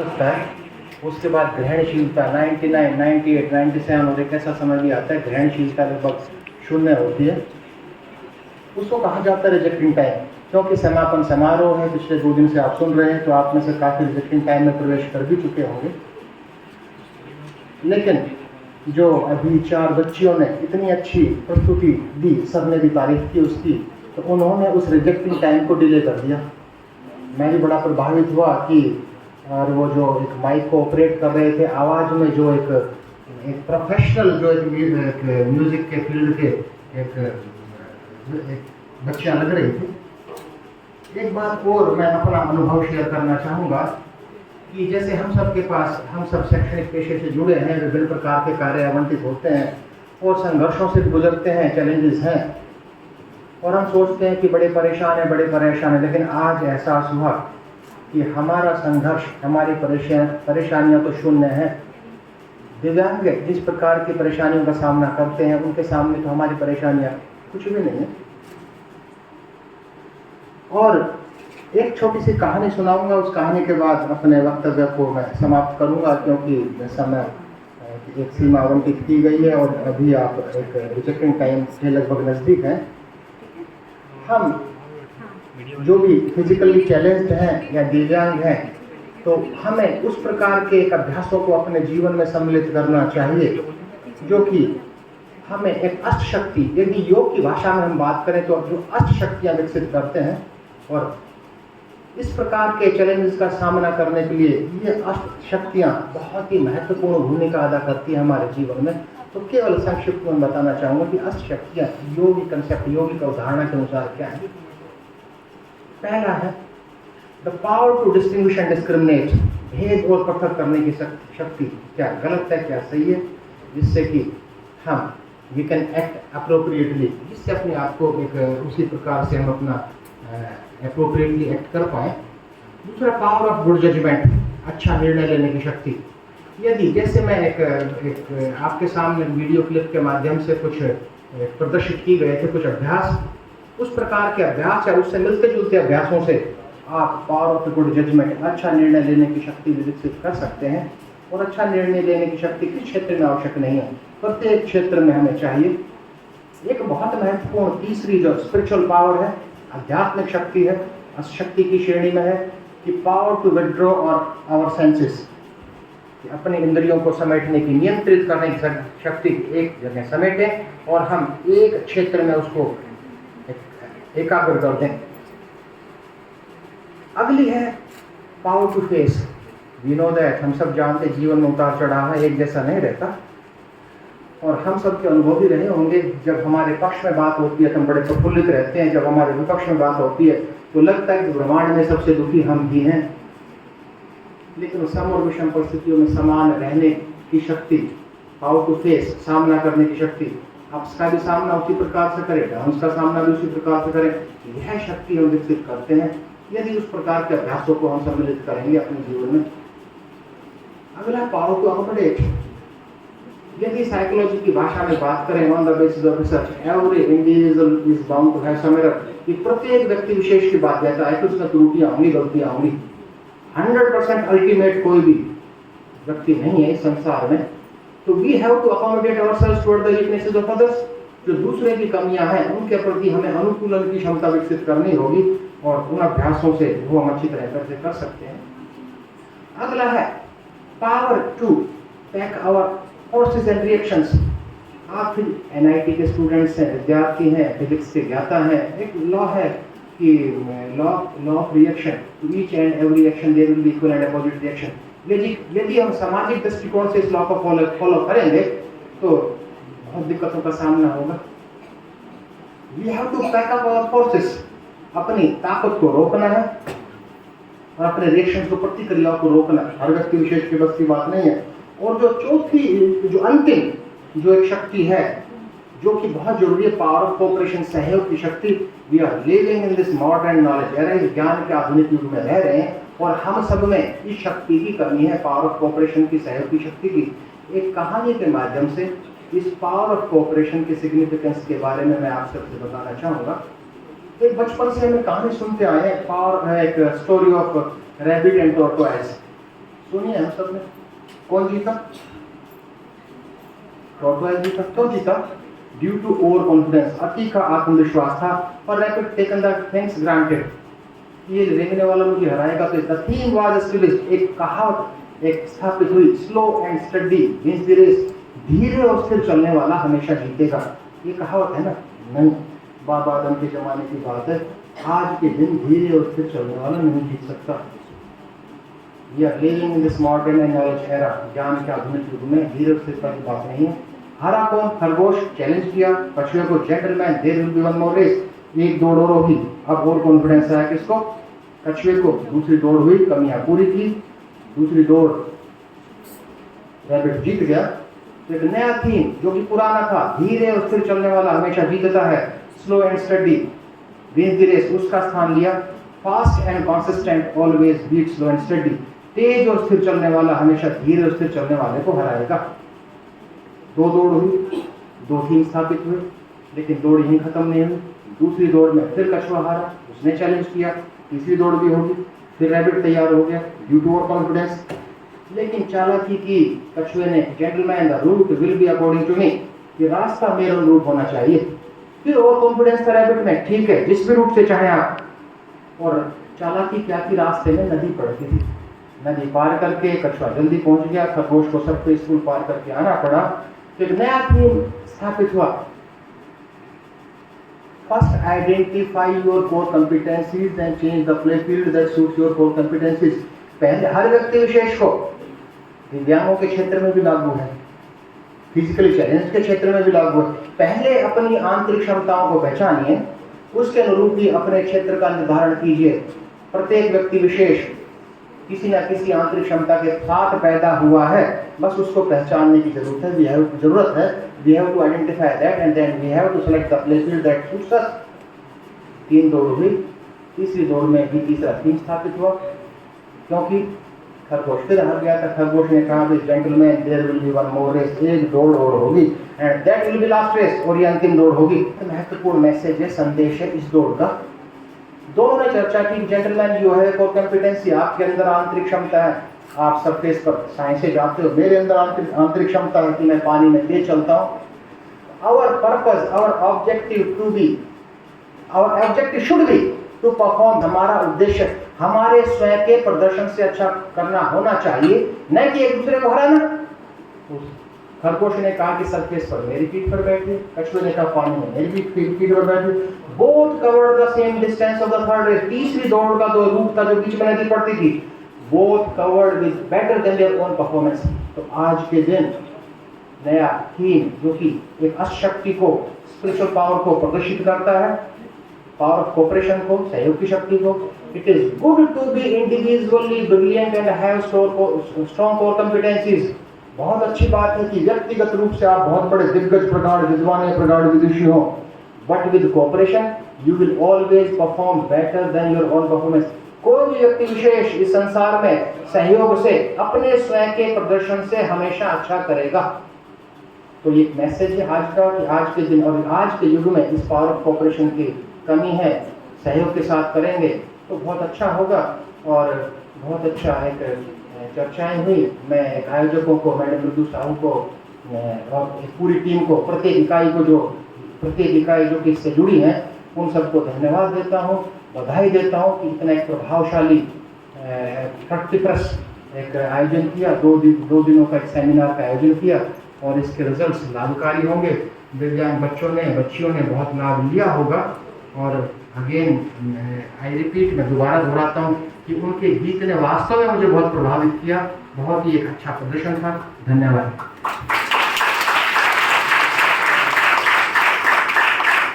सकता है। उसके बाद ग्रहणशीलता 99, 98, 97 और एक ऐसा समय भी आता है ग्रहणशीलता लगभग 0 होती है। उसको कहा जाता है रिजेक्टिंग टाइम। क्योंकि समापन समारोह है, पिछले 2 दिन से आप सुन रहे हैं, तो आप में से काफ़ी रिजेक्टिंग टाइम में प्रवेश कर भी चुके होंगे। लेकिन जो अभी 4 बच्चियों ने इतनी अच्छी प्रस्तुति दी, सबने भी तारीफ की उसकी, तो उन्होंने उस रिजेक्टिंग टाइम को डिले कर दिया। मैं भी बड़ा प्रभावित हुआ कि और वो जो एक माइक को ऑपरेट कर रहे थे, आवाज़ में जो एक प्रोफेशनल जो एक म्यूज़िक के फील्ड के एक बच्चियाँ लग रही थी। एक बात और मैं अपना अनुभव शेयर करना चाहूँगा कि जैसे हम सब के पास, हम सब शैक्षणिक पेशे से जुड़े हैं, विभिन्न प्रकार के कार्य आवंटित होते हैं और संघर्षों से गुजरते हैं, चैलेंजेस हैं, और हम सोचते हैं कि बड़े परेशान हैं, लेकिन आज एहसास हुआ कि हमारा संघर्ष, हमारी परेशानियां तो शून्य हैं। दिव्यांग जिस प्रकार की परेशानियों का सामना करते हैं, उनके सामने तो हमारी परेशानियां कुछ भी नहीं है। और एक छोटी सी कहानी सुनाऊंगा, उस कहानी के बाद अपने वक्तव्य को मैं समाप्त करूंगा, क्योंकि समय एक सीमा आवंटित की गई है और अभी आप एक रिजेक्टिंग टाइम के लगभग नज़दीक हैं। हम जो भी फिजिकली चैलेंज्ड हैं या दिव्यांग हैं, तो हमें उस प्रकार के एक अभ्यासों को अपने जीवन में सम्मिलित करना चाहिए जो कि हमें एक अष्ट शक्ति, यदि योग की भाषा में हम बात करें तो जो अष्ट शक्तियाँ विकसित करते हैं, और इस प्रकार के चैलेंजेस का सामना करने के लिए ये अष्ट शक्तियाँ बहुत ही महत्वपूर्ण भूमिका अदा करती है हमारे जीवन में। तो केवल संक्षिप्त में बताना चाहूँगा कि अष्ट शक्तियाँ योगी कंसेप्ट, योगी का उदाहरण के अनुसार क्या है। पहला है the power to distinguish and discriminate, भेद और पृथक करने की शक्ति, क्या गलत है क्या सही है, जिससे कि हम वी कैन एक्ट अप्रोप्रिएटली, जिससे अपने आप को एक उसी प्रकार से हम अपना अप्रोप्रिएटली एक्ट कर पाए। दूसरा पावर ऑफ गुड जजमेंट, अच्छा निर्णय लेने की शक्ति। यदि जैसे मैं एक आपके सामने वीडियो क्लिप के माध्यम से कुछ प्रदर्शित की गए थे कुछ अभ्यास, उस प्रकार के अभ्यास या उससे मिलते जुलते अभ्यासों से आप पावर ऑफ गुड जजमेंट, अच्छा निर्णय लेने की शक्ति विकसित कर सकते हैं। और अच्छा निर्णय लेने की शक्ति किस क्षेत्र में आवश्यक नहीं है, प्रत्येक क्षेत्र में हमें चाहिए। एक बहुत महत्वपूर्ण तीसरी जो स्पिरिचुअल पावर है, आध्यात्मिक शक्ति है, शक्ति की श्रेणी में है कि पावर टू विथड्रॉ और आवर सेंसेस, अपने इंद्रियों को समेटने की, नियंत्रित करने की शक्ति, एक जगह समेटें और हम एक क्षेत्र में उसको एकाग्र कर दें। अगली है power to face. We know that, हम सब जानते जीवन में उतार चढ़ाव है, एक जैसा नहीं रहता, और हम सब के अनुभव भी रहे होंगे। जब हमारे पक्ष में बात होती है तो हम बड़े प्रफुल्लित रहते हैं, जब हमारे विपक्ष में बात होती है तो लगता है कि ब्रह्मांड में सबसे दुखी हम ही हैं। लेकिन सम और विषम परिस्थितियों में समान रहने की शक्ति, हाउ टू फेस, सामना करने की शक्ति, अप्स का भी सामना उसी प्रकार से करें, डाउन्स का सामना भी उसी प्रकार से करें, यह शक्ति हम विकसित करते हैं यदि उस प्रकार के अभ्यासों को हम सम्मिलित करेंगे अपने जीवन में। अगला पावर टू अकोमोडेट। यदि साइकोलॉजी की भाषा में बात करें, on the basis of research every individual is bound to have some error, कि प्रत्येक व्यक्ति विशेष की बाध्यता है कि उसमें त्रुटियां होंगी, गलतियां होंगी। 100% अल्टीमेट कोई भी व्यक्ति नहीं है इस संसार में। तो we have to accommodate ourselves toward the weaknesses of others. जो दूसरे की कमियां हैं उनके प्रति हमें अनुकूलन की क्षमता विकसित करनी होगी, और उन अभ्यासों से वो हम अच्छी तरह से कर सकते हैं। अगला है power to take our forces and reactions. आप फिर एनआईटी के स्टूडेंट्स हैं, विद्यार्थी हैं, फिजिक्स के ज्ञाता हैं। एक लॉ है कि law of reaction, to each and every action there will be equal and opposite reaction. यदि हम सामाजिक दृष्टिकोण से इस लॉ को फॉलो करेंगे तो बहुत दिक्कतों का सामना होगा। We have to pack up our forces, अपनी ताकत को रोकना है और अपने रिएक्शंस को, प्रतिक्रियाओं को रोकना है। हर व्यक्ति विशेष की बस की बात नहीं है। और जो चौथी, जो अंतिम जो एक शक्ति है जो कि बहुत जरूरी है, पावर ऑफ कोऑपरेशन, सहयोग की शक्ति। We are living in this modern knowledge era, ज्ञान के आधुनिक युग में रह रहे हैं और हम सब में इस शक्ति की कमी है, पावर ऑफ कोऑपरेशन की, सहयोग की शक्ति की। एक कहानी के माध्यम से इस पावर ऑफ कोऑपरेशन के सिग्निफिकेंस के बारे में मैं आप सबसे बताना चाहूँगा। एक बचपन से हमें कहानी सुनते आए हैं, एक story of rabbit and tortoise. सुनिए हम सब ने, कौन जीता? रॉटवाइलर जीता। क्यों जीता? ड्यू टू ओवर कॉन्फिडेंस, अति का आत्मविश्वास था, और rapid taken the things granted, ये रेंगने वाला मुझे हराएगा। तो द थीम वाज एस्टैब्लिश्ड, एक कहावत एक स्थापित हुई, slow and study wins the race, धीरे और स्थिर चलने वाला हमेशा जीतेगा। ये कहावत है ना? नहीं, बाबा आदम के जमाने की बात है। आज के दिन धीरे और स्थिर चलने वाला नहीं जीत सकता। We are living in this modern and knowledge era, ज्ञान के आधुनिक युग में धीरे और स्थिरता की बात नहीं है। हरा कौन? खरगोश चैलेंज किया कछुए को, gentleman there will be one more race, एक दौड़ और होगी। अब और कॉन्फिडेंस आया किसको? कछुए को। दूसरी दौड़ हुई, कमियां पूरी की, दूसरी दौड़ रैबिट जीत गया। तो एक नया थीम जो कि पुराना था, धीरे और स्थिर चलने वाला हमेशा जीतता है, slow and study wins the race, उसका स्थान लिया। Fast and consistent always beat slow and steady, तेज और स्थिर चलने वाला हमेशा धीरे और स्थिर चलने वाले को हराएगा। दो दौड़ हुई, दो थीम स्थापित हुए, लेकिन दौड़ यहीं खत्म नहीं हुई। दूसरी दौड़ में फिर कछुआ हारा, उसने चैलेंज किया। तीसरी दौड़ भी होगी, फिर रैबिट तैयार हो गया ड्यू टू ओवर कॉन्फिडेंस। लेकिन चालाकी की कछुए ने, gentleman the route will be according to me, ये रास्ता मेरे रूट होना चाहिए। फिर ओवर कॉन्फिडेंस था रैबिट में, ठीक है जिस भी रूट से चाहे आप। और चालाकी क्या की, रास्ते में नदी पड़ती थी, नदी पार करके कछुआ जल्दी पहुंच गया, खरगोश को सक्सेसफुल पार करके आना पड़ा। तो एक नया थीम स्थापित हुआ, first identify your core competencies and change the play field that suits your core competencies. पहले हर व्यक्ति विशेष को, दिव्यांगों के क्षेत्र में भी लागू है, फिजिकली चैलेंज के क्षेत्र में भी लागू है। पहले अपनी आंतरिक क्षमताओं को पहचानिए, उसके अनुरूप ही अपने क्षेत्र का निर्धारण कीजिए। प्रत्येक व्यक्ति विशेष किसी न किसी आंतरिक क्षमता के साथ पैदा हुआ है, बस उसको पहचानने की जरूरत है। We have to identify that and then we have to select the play field that suits us। 3 दौड़ हुई, तीसरी दौड़ में भी तीसरा थीम स्थापित हुआ, क्योंकि खरगोश फिर हार गया था। खरगोश ने कहा, gentleman there will be one more race, एक दौड़ और होगी and that will be last race, और ये अंतिम दौड़ होगी। महत्वपूर्ण मैसेज है, संदेश है इस दौड़ का। दोनों ने चर्चा की, gentleman you have core competency, आपके अंदर आंतरिक क्षमता है, आप सरफेस पर साइंस से जानते हो। मेरे अंदर आंतरिक क्षमता है कि मैं पानी में तेज चलता हूँ। Our purpose, our objective to be, our objective should be to perform, हमारा उद्देश्य हमारे स्वयं के प्रदर्शन से अच्छा करना होना चाहिए, न कि एक दूसरे को हराना। खरगोश ने कहा कि सरफेस पर मेरी पीठ पर बैठे, कछुए ने कहा पानी में मेरी पीठ पर बैठे। Both covered the same distance of the third race, तीसरी दौड़ का जो रूट था, जो बीच में नदी पड़ती थी, both covered with better than their own performance. तो आज के दिन नया थीम जो कि एक अशक्ति को, स्पिरिचुअल पावर को प्रदर्शित करता है, पावर ऑफ कोऑपरेशन को, सहयोग की शक्ति को। It is good to be individually brilliant and have strong core competencies. बहुत अच्छी बात है कि व्यक्तिगत रूप से आप बहुत बड़े दिग्गज प्रगाढ़ विद्वान प्रगाढ़ विदुषी हो, but with cooperation you will always perform better than your own performance. कोई भी व्यक्ति विशेष इस संसार में सहयोग से, अपने स्वयं के प्रदर्शन से हमेशा अच्छा करेगा। तो ये मैसेज है आज का कि आज के दिन और आज के युग में इस पावर ऑफ कोऑपरेशन की कमी है। सहयोग के साथ करेंगे तो बहुत अच्छा होगा। और बहुत अच्छा एक चर्चाएं हुई। मैं आयोजकों को, मैडम मृदु साहू को और पूरी टीम को, प्रत्येक इकाई जो कि इससे जुड़ी है, उन सबको धन्यवाद देता हूँ, बधाई देता हूँ कि इतना एक प्रभावशाली एक आयोजन किया, दो दिनों का एक सेमिनार का आयोजन किया और इसके रिजल्ट्स लाभकारी होंगे। दिव्यांग बच्चियों ने बहुत लाभ लिया होगा। और अगेन आई रिपीट, मैं दोबारा दोहराता हूँ कि उनके गीत ने वास्तव में मुझे बहुत प्रभावित किया। बहुत ही एक अच्छा प्रदर्शन था। धन्यवाद।